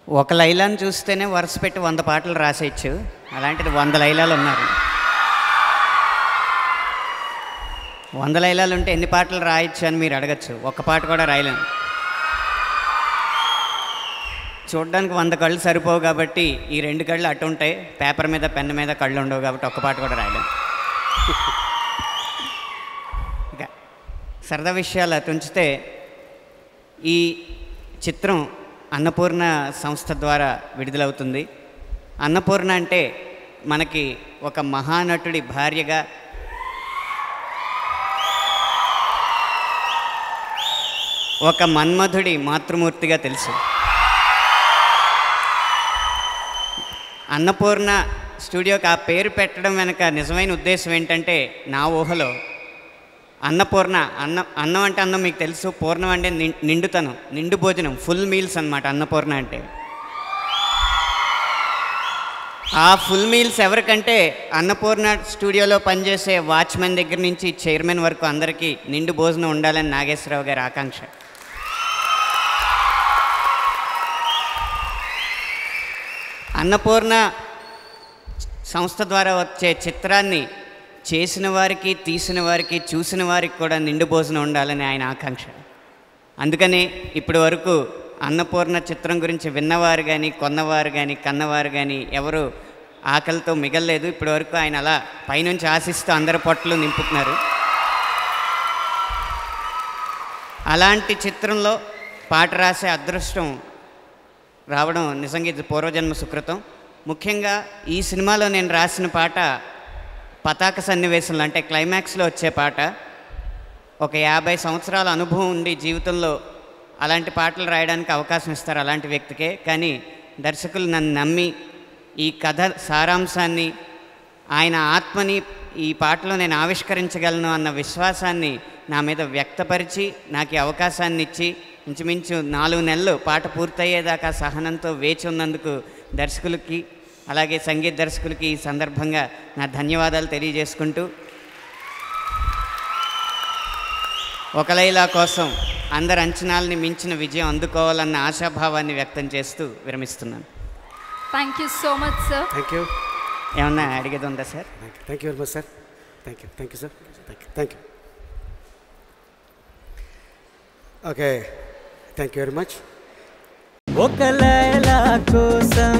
ఒక లైలాను చూస్తేనే వరుస పెట్టి 100 పాటలు రాసేయచ్చు. అలాంటిది 100 లైలాలు ఉన్నారు. 100 లైలాలు ఉంటే ఎన్ని పాటలు రాయొచ్చు అని మీరు అడగచ్చు. ఒక్క పాట కూడా రాయలేను. చూడడానికి 100 కళ్ళు సరిపోవు కాబట్టి ఈ 2 కళ్ళు అటు ఉంటాయి. పేపర్ మీద పెన్ను మీద కళ్ళు ఉండవు కాబట్టి ఒక్క పాట కూడా రాయలేను. ఇక సరదా విషయాలు అటు ఉంచితే ఈ చిత్రం అన్నపూర్ణ సంస్థ ద్వారా విడుదలవుతుంది. అన్నపూర్ణ అంటే మనకి ఒక మహానటుడి భార్యగా, ఒక మన్మధుడి మాతృమూర్తిగా తెలుసు. అన్నపూర్ణ స్టూడియోకి ఆ పేరు పెట్టడం వెనక నిజమైన ఉద్దేశం ఏంటంటే, నా ఊహలో అన్నపూర్ణ, అన్నం అంటే అన్నం మీకు తెలుసు, పూర్ణం అంటే నిండుతనం, నిండు భోజనం, ఫుల్ మీల్స్ అన్నమాట అన్నపూర్ణ అంటే. ఆ ఫుల్ మీల్స్ ఎవరికంటే అన్నపూర్ణ స్టూడియోలో పనిచేసే వాచ్మెన్ దగ్గర నుంచి చైర్మన్ వరకు అందరికీ నిండు భోజనం ఉండాలని నాగేశ్వరరావు గారి ఆకాంక్ష. అన్నపూర్ణ సంస్థ ద్వారా వచ్చే చిత్రాన్ని చేసిన వారికి, తీసిన వారికి, చూసిన వారికి కూడా నిండు భోజనం ఉండాలని ఆయన ఆకాంక్ష. అందుకని ఇప్పటి వరకు అన్నపూర్ణ చిత్రం గురించి విన్నవారు కానీ, కొన్నవారు కానీ, కన్నవారు కానీ ఎవరు ఆకలితో మిగలలేదు. ఇప్పటి వరకు ఆయన అలా పైనుంచి ఆశిస్తూ అందరి పొట్టలు నింపుతున్నారు. అలాంటి చిత్రంలో పాట రాసే అదృష్టం రావడం నిజంగా ఇది పూర్వజన్మ సుకృతం. ముఖ్యంగా ఈ సినిమాలో నేను రాసిన పాట పతాక సన్నివేశంలో, అంటే క్లైమాక్స్లో వచ్చే పాట. ఒక 50 సంవత్సరాల అనుభవం ఉండి జీవితంలో అలాంటి పాటలు రాయడానికి అవకాశం ఇస్తారు అలాంటి వ్యక్తికే. కానీ దర్శకులు నన్ను నమ్మి ఈ కథ సారాంశాన్ని, ఆయన ఆత్మని ఈ పాటలో నేను ఆవిష్కరించగలను అన్న విశ్వాసాన్ని నా మీద వ్యక్తపరిచి నాకు ఈ అవకాశాన్ని ఇచ్చి ఇంచుమించు 4 నెలలు పాట పూర్తయ్యేదాకా సహనంతో వేచి ఉన్నందుకు దర్శకులకి, అలాగే సంగీత దర్శకులకి ఈ సందర్భంగా నా ధన్యవాదాలు తెలియజేసుకుంటూ, ఒక లైలా కోసం అందరి అంచనాలని మించిన విజయం అందుకోవాలన్న ఆశాభావాన్ని వ్యక్తం చేస్తూ విరమిస్తున్నాను. Thank you so much sir. Thank you. ఏమన్నా అడిగేది ఉందా sir? Thank you very much sir. Thank you sir. Thank you. Okay, thank you very much. ఒక లైలా కోసం